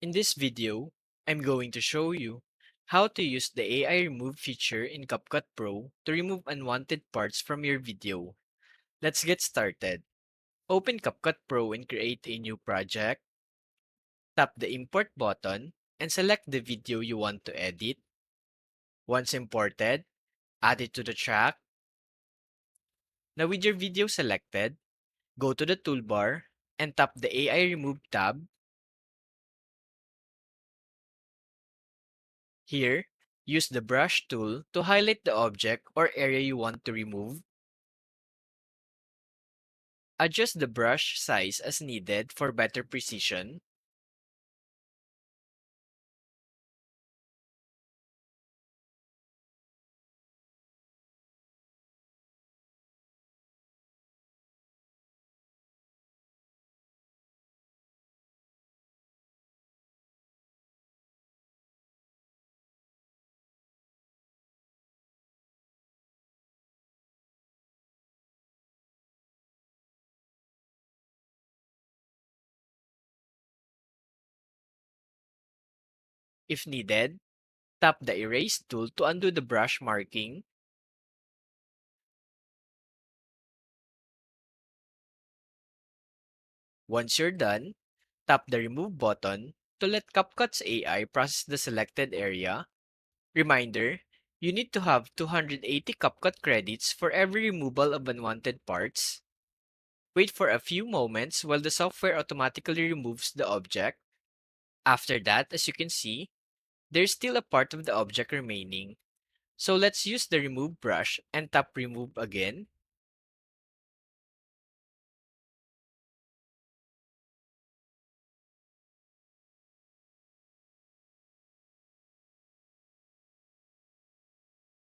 In this video, I'm going to show you how to use the AI Remove feature in CapCut Pro to remove unwanted parts from your video. Let's get started. Open CapCut Pro and create a new project. Tap the Import button and select the video you want to edit. Once imported, add it to the track. Now with your video selected, go to the toolbar and tap the AI Remove tab. Here, use the brush tool to highlight the object or area you want to remove. Adjust the brush size as needed for better precision. If needed, tap the Erase tool to undo the brush marking. Once you're done, tap the Remove button to let CapCut's AI process the selected area. Reminder, you need to have 280 CapCut credits for every removal of unwanted parts. Wait for a few moments while the software automatically removes the object. After that, as you can see, there's still a part of the object remaining. So let's use the remove brush and tap remove again.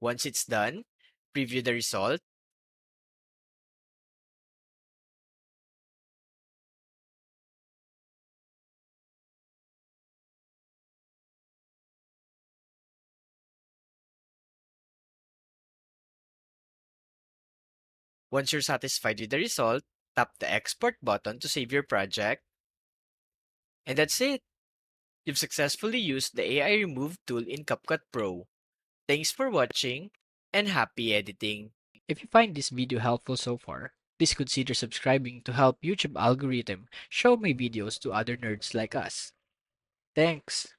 Once it's done, preview the result. Once you're satisfied with the result, tap the export button to save your project. And that's it. You've successfully used the AI remove tool in CapCut Pro. Thanks for watching and happy editing. If you find this video helpful so far, please consider subscribing to help YouTube algorithm show my videos to other nerds like us. Thanks.